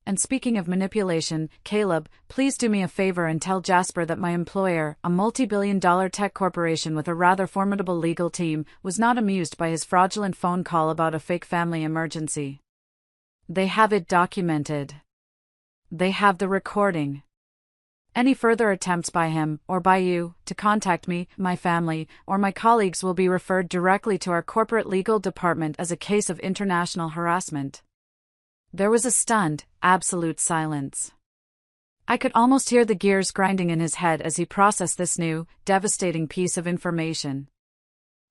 And speaking of manipulation, Caleb, please do me a favor and tell Jasper that my employer, a multi-billion-dollar tech corporation with a rather formidable legal team, was not amused by his fraudulent phone call about a fake family emergency. They have it documented. They have the recording. Any further attempts by him, or by you, to contact me, my family, or my colleagues will be referred directly to our corporate legal department as a case of international harassment. There was a stunned, absolute silence. I could almost hear the gears grinding in his head as he processed this new, devastating piece of information.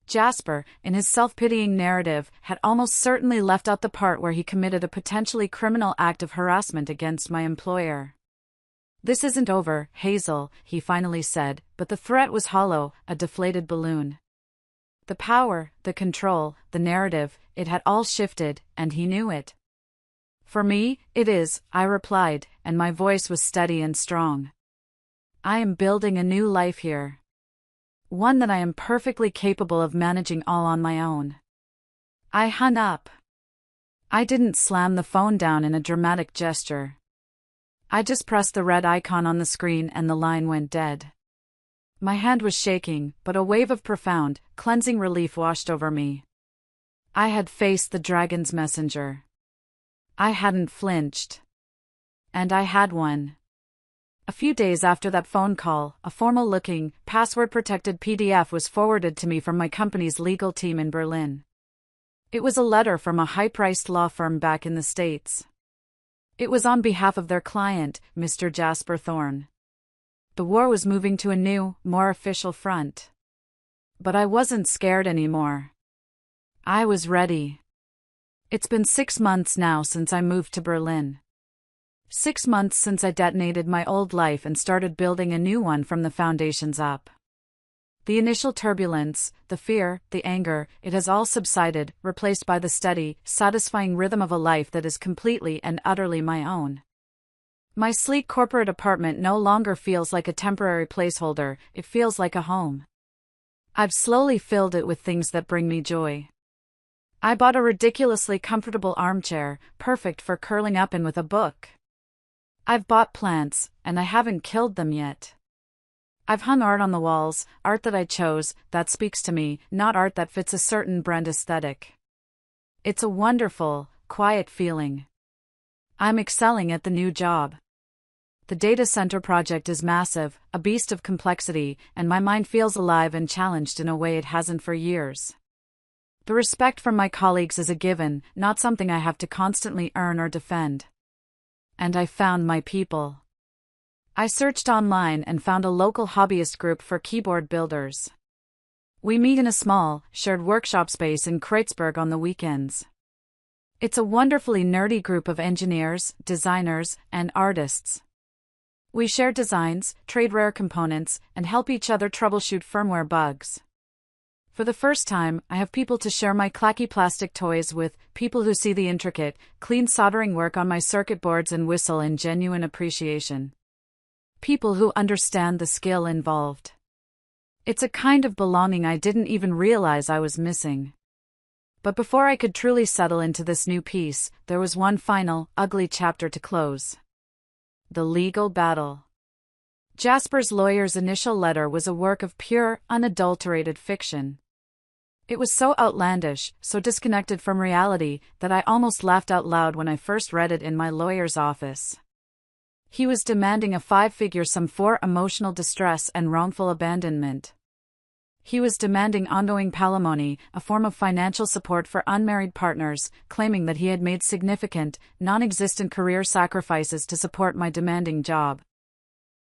Jasper, in his self-pitying narrative, had almost certainly left out the part where he committed a potentially criminal act of harassment against my employer. This isn't over, Hazel, he finally said, but the threat was hollow, a deflated balloon. The power, the control, the narrative, it had all shifted, and he knew it. For me, it is, I replied, and my voice was steady and strong. I am building a new life here. One that I am perfectly capable of managing all on my own. I hung up. I didn't slam the phone down in a dramatic gesture. I just pressed the red icon on the screen and the line went dead. My hand was shaking, but a wave of profound, cleansing relief washed over me. I had faced the dragon's messenger. I hadn't flinched. And I had won. A few days after that phone call, a formal-looking, password-protected PDF was forwarded to me from my company's legal team in Berlin. It was a letter from a high-priced law firm back in the States. It was on behalf of their client, Mr. Jasper Thorne. The war was moving to a new, more official front. But I wasn't scared anymore. I was ready. It's been 6 months now since I moved to Berlin. 6 months since I detonated my old life and started building a new one from the foundations up. The initial turbulence, the fear, the anger, it has all subsided, replaced by the steady, satisfying rhythm of a life that is completely and utterly my own. My sleek corporate apartment no longer feels like a temporary placeholder, it feels like a home. I've slowly filled it with things that bring me joy. I bought a ridiculously comfortable armchair, perfect for curling up in with a book. I've bought plants, and I haven't killed them yet. I've hung art on the walls, art that I chose, that speaks to me, not art that fits a certain brand aesthetic. It's a wonderful, quiet feeling. I'm excelling at the new job. The data center project is massive, a beast of complexity, and my mind feels alive and challenged in a way it hasn't for years. The respect from my colleagues is a given, not something I have to constantly earn or defend. And I found my people. I searched online and found a local hobbyist group for keyboard builders. We meet in a small, shared workshop space in Kreutzberg on the weekends. It's a wonderfully nerdy group of engineers, designers, and artists. We share designs, trade rare components, and help each other troubleshoot firmware bugs. For the first time, I have people to share my clacky plastic toys with, people who see the intricate, clean soldering work on my circuit boards and whistle in genuine appreciation. People who understand the skill involved. It's a kind of belonging I didn't even realize I was missing. But before I could truly settle into this new piece, there was one final, ugly chapter to close. The legal battle. Jasper's lawyer's initial letter was a work of pure, unadulterated fiction. It was so outlandish, so disconnected from reality, that I almost laughed out loud when I first read it in my lawyer's office. He was demanding a 5-figure sum for emotional distress and wrongful abandonment. He was demanding ongoing palimony, a form of financial support for unmarried partners, claiming that he had made significant, non-existent career sacrifices to support my demanding job.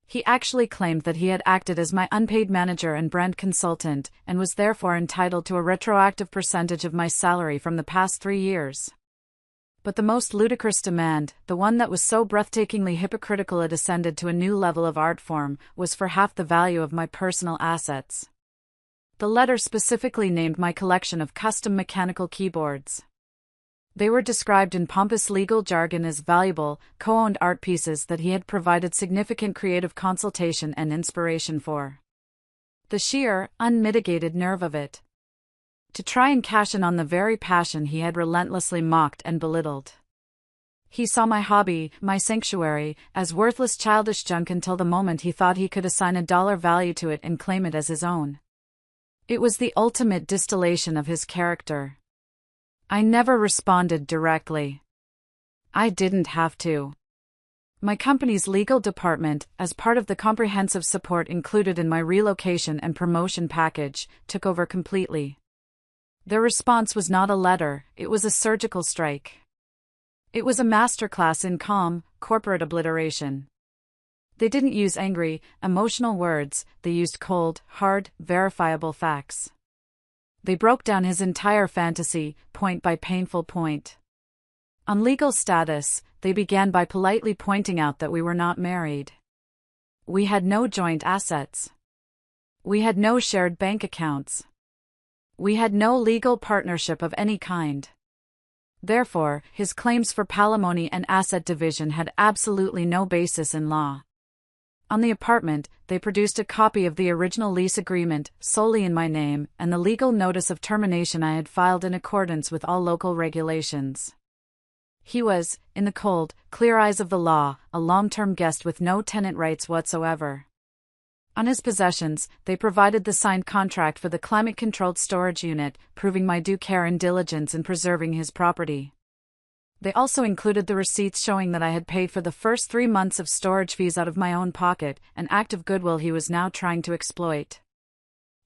He actually claimed that he had acted as my unpaid manager and brand consultant, and was therefore entitled to a retroactive percentage of my salary from the past 3 years. But the most ludicrous demand, the one that was so breathtakingly hypocritical it ascended to a new level of art form, was for half the value of my personal assets. The letter specifically named my collection of custom mechanical keyboards. They were described in pompous legal jargon as valuable, co-owned art pieces that he had provided significant creative consultation and inspiration for. The sheer, unmitigated nerve of it. To try and cash in on the very passion he had relentlessly mocked and belittled. He saw my hobby, my sanctuary, as worthless childish junk until the moment he thought he could assign a dollar value to it and claim it as his own. It was the ultimate distillation of his character. I never responded directly. I didn't have to. My company's legal department, as part of the comprehensive support included in my relocation and promotion package, took over completely. Their response was not a letter, it was a surgical strike. It was a masterclass in calm, corporate obliteration. They didn't use angry, emotional words, they used cold, hard, verifiable facts. They broke down his entire fantasy, point by painful point. On legal status, they began by politely pointing out that we were not married. We had no joint assets. We had no shared bank accounts. We had no legal partnership of any kind. Therefore, his claims for palimony and asset division had absolutely no basis in law. On the apartment, they produced a copy of the original lease agreement, solely in my name, and the legal notice of termination I had filed in accordance with all local regulations. He was, in the cold, clear eyes of the law, a long-term guest with no tenant rights whatsoever. On his possessions, they provided the signed contract for the climate-controlled storage unit, proving my due care and diligence in preserving his property. They also included the receipts showing that I had paid for the first 3 months of storage fees out of my own pocket, an act of goodwill he was now trying to exploit.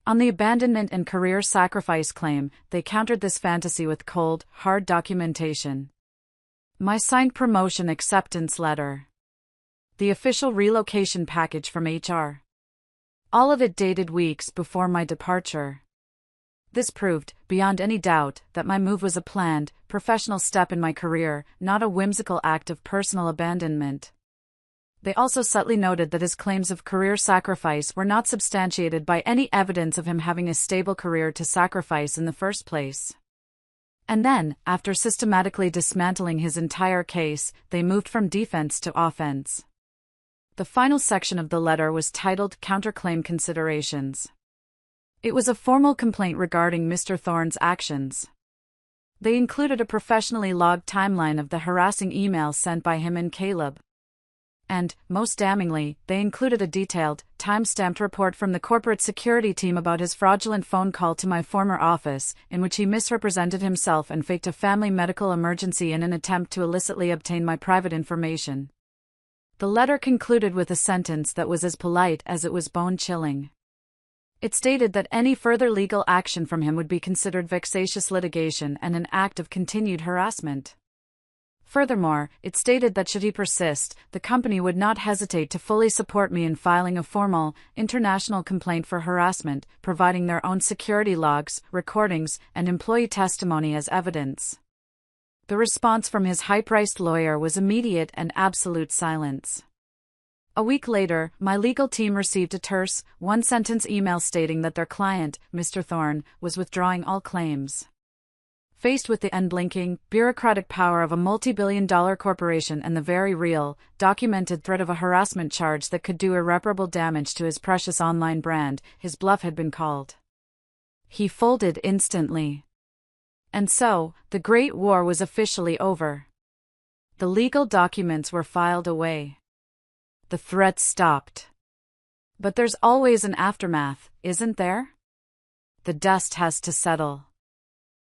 On the abandonment and career sacrifice claim, they countered this fantasy with cold, hard documentation. My signed promotion acceptance letter. The official relocation package from HR. All of it dated weeks before my departure. This proved, beyond any doubt, that my move was a planned, professional step in my career, not a whimsical act of personal abandonment. They also subtly noted that his claims of career sacrifice were not substantiated by any evidence of him having a stable career to sacrifice in the first place. And then, after systematically dismantling his entire case, they moved from defense to offense. The final section of the letter was titled Counterclaim Considerations. It was a formal complaint regarding Mr. Thorne's actions. They included a professionally logged timeline of the harassing emails sent by him and Caleb. And, most damningly, they included a detailed, time-stamped report from the corporate security team about his fraudulent phone call to my former office, in which he misrepresented himself and faked a family medical emergency in an attempt to illicitly obtain my private information. The letter concluded with a sentence that was as polite as it was bone-chilling. It stated that any further legal action from him would be considered vexatious litigation and an act of continued harassment. Furthermore, it stated that should he persist, the company would not hesitate to fully support me in filing a formal, international complaint for harassment, providing their own security logs, recordings, and employee testimony as evidence. The response from his high-priced lawyer was immediate and absolute silence. A week later, my legal team received a terse, one-sentence email stating that their client, Mr. Thorne, was withdrawing all claims. Faced with the unblinking, bureaucratic power of a multi-billion-dollar corporation and the very real, documented threat of a harassment charge that could do irreparable damage to his precious online brand, his bluff had been called. He folded instantly. And so, the Great War was officially over. The legal documents were filed away. The threats stopped. But there's always an aftermath, isn't there? The dust has to settle.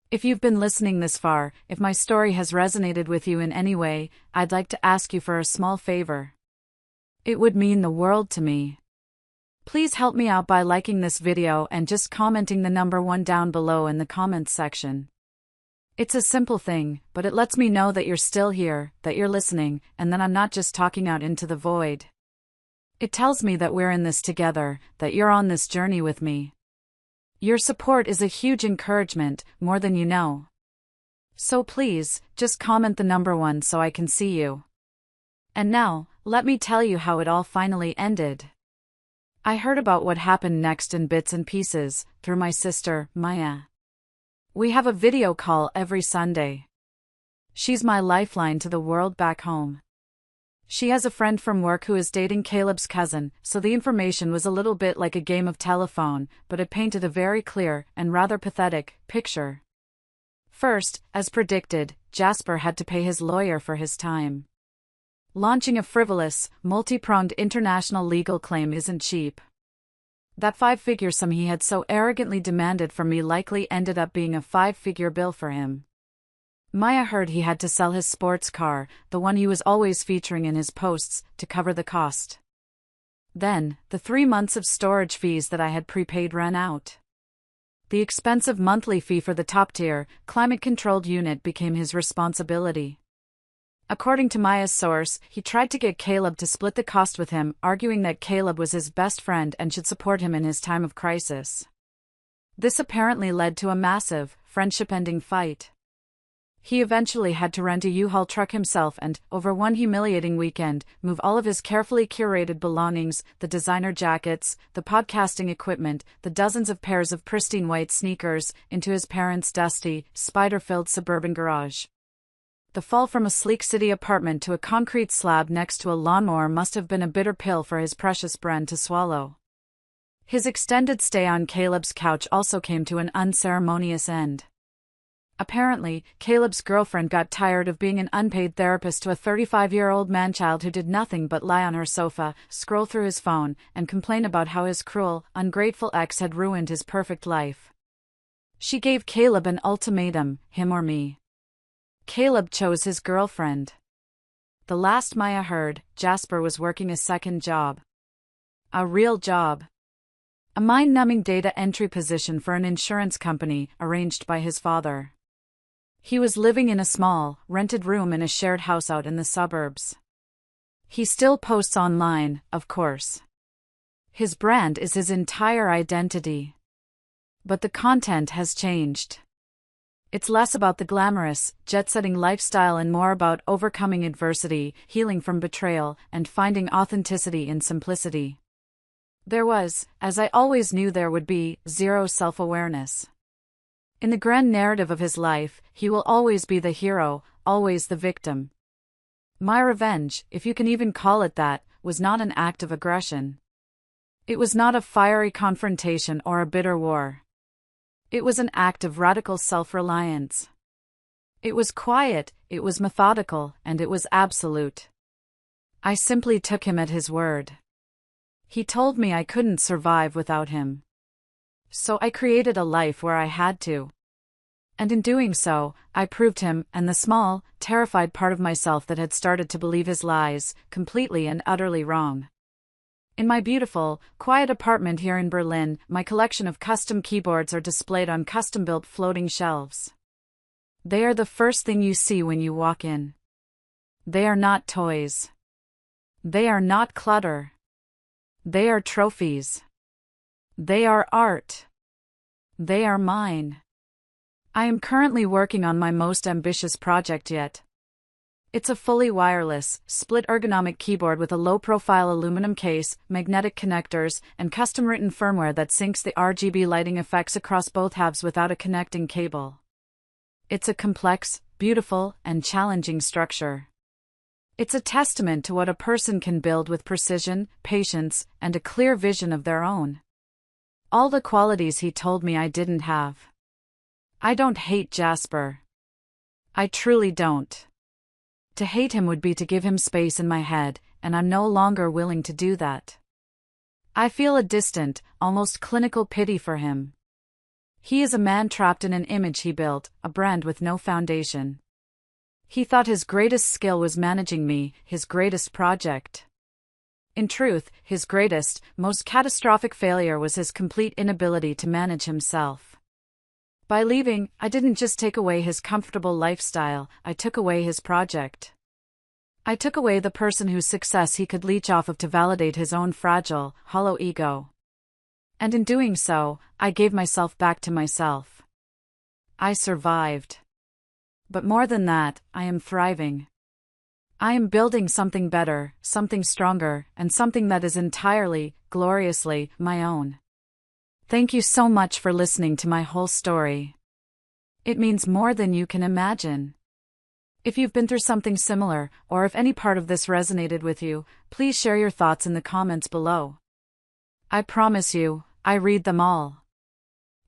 If you've been listening this far, if my story has resonated with you in any way, I'd like to ask you for a small favor. It would mean the world to me. Please help me out by liking this video and just commenting the number 1 down below in the comments section. It's a simple thing, but it lets me know that you're still here, that you're listening, and that I'm not just talking out into the void. It tells me that we're in this together, that you're on this journey with me. Your support is a huge encouragement, more than you know. So please, just comment the number 1 so I can see you. And now, let me tell you how it all finally ended. I heard about what happened next in bits and pieces, through my sister, Maya. We have a video call every Sunday. She's my lifeline to the world back home. She has a friend from work who is dating Caleb's cousin, so the information was a little bit like a game of telephone, but it painted a very clear, and rather pathetic, picture. First, as predicted, Jasper had to pay his lawyer for his time. Launching a frivolous, multi-pronged international legal claim isn't cheap. That 5-figure sum he had so arrogantly demanded from me likely ended up being a 5-figure bill for him. Maya heard he had to sell his sports car, the one he was always featuring in his posts, to cover the cost. Then, the 3 months of storage fees that I had prepaid ran out. The expensive monthly fee for the top-tier, climate-controlled unit became his responsibility. According to Maya's source, he tried to get Caleb to split the cost with him, arguing that Caleb was his best friend and should support him in his time of crisis. This apparently led to a massive, friendship-ending fight. He eventually had to rent a U-Haul truck himself and, over one humiliating weekend, move all of his carefully curated belongings, the designer jackets, the podcasting equipment, the dozens of pairs of pristine white sneakers, into his parents' dusty, spider-filled suburban garage. The fall from a sleek city apartment to a concrete slab next to a lawnmower must have been a bitter pill for his precious Bren to swallow. His extended stay on Caleb's couch also came to an unceremonious end. Apparently, Caleb's girlfriend got tired of being an unpaid therapist to a 35-year-old man-child who did nothing but lie on her sofa, scroll through his phone, and complain about how his cruel, ungrateful ex had ruined his perfect life. She gave Caleb an ultimatum, him or me. Caleb chose his girlfriend. The last Maya heard, Jasper was working a second job. A real job. A mind-numbing data entry position for an insurance company, arranged by his father. He was living in a small, rented room in a shared house out in the suburbs. He still posts online, of course. His brand is his entire identity. But the content has changed. It's less about the glamorous, jet-setting lifestyle and more about overcoming adversity, healing from betrayal, and finding authenticity in simplicity. There was, as I always knew there would be, zero self-awareness. In the grand narrative of his life, he will always be the hero, always the victim. My revenge, if you can even call it that, was not an act of aggression. It was not a fiery confrontation or a bitter war. It was an act of radical self-reliance. It was quiet, it was methodical, and it was absolute. I simply took him at his word. He told me I couldn't survive without him. So I created a life where I had to. And in doing so, I proved him, and the small, terrified part of myself that had started to believe his lies, completely and utterly wrong. In my beautiful, quiet apartment here in Berlin, my collection of custom keyboards are displayed on custom-built floating shelves. They are the first thing you see when you walk in. They are not toys. They are not clutter. They are trophies. They are art. They are mine. I am currently working on my most ambitious project yet. It's a fully wireless, split ergonomic keyboard with a low-profile aluminum case, magnetic connectors, and custom-written firmware that syncs the RGB lighting effects across both halves without a connecting cable. It's a complex, beautiful, and challenging structure. It's a testament to what a person can build with precision, patience, and a clear vision of their own. All the qualities he told me I didn't have. I don't hate Jasper. I truly don't. To hate him would be to give him space in my head, and I'm no longer willing to do that. I feel a distant, almost clinical pity for him. He is a man trapped in an image he built, a brand with no foundation. He thought his greatest skill was managing me, his greatest project. In truth, his greatest, most catastrophic failure was his complete inability to manage himself. By leaving, I didn't just take away his comfortable lifestyle, I took away his project. I took away the person whose success he could leech off of to validate his own fragile, hollow ego. And in doing so, I gave myself back to myself. I survived. But more than that, I am thriving. I am building something better, something stronger, and something that is entirely, gloriously, my own. Thank you so much for listening to my whole story. It means more than you can imagine. If you've been through something similar, or if any part of this resonated with you, please share your thoughts in the comments below. I promise you, I read them all.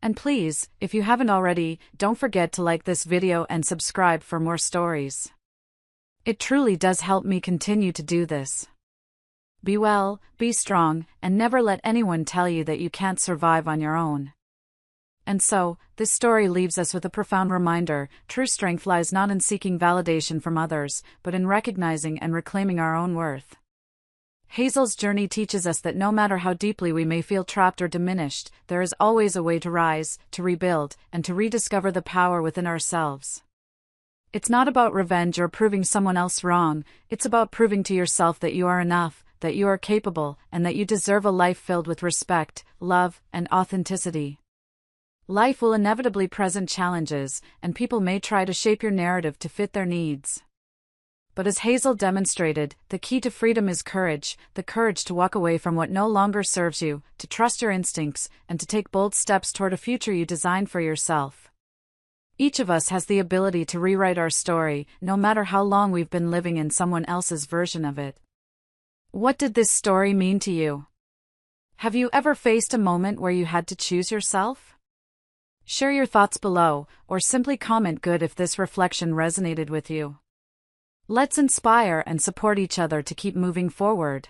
And please, if you haven't already, don't forget to like this video and subscribe for more stories. It truly does help me continue to do this. Be well, be strong, and never let anyone tell you that you can't survive on your own. And so, this story leaves us with a profound reminder: true strength lies not in seeking validation from others, but in recognizing and reclaiming our own worth. Hazel's journey teaches us that no matter how deeply we may feel trapped or diminished, there is always a way to rise, to rebuild, and to rediscover the power within ourselves. It's not about revenge or proving someone else wrong, it's about proving to yourself that you are enough, that you are capable, and that you deserve a life filled with respect, love, and authenticity. Life will inevitably present challenges, and people may try to shape your narrative to fit their needs. But as Hazel demonstrated, the key to freedom is courage, the courage to walk away from what no longer serves you, to trust your instincts, and to take bold steps toward a future you designed for yourself. Each of us has the ability to rewrite our story, no matter how long we've been living in someone else's version of it. What did this story mean to you? Have you ever faced a moment where you had to choose yourself? Share your thoughts below, or simply comment good if this reflection resonated with you. Let's inspire and support each other to keep moving forward.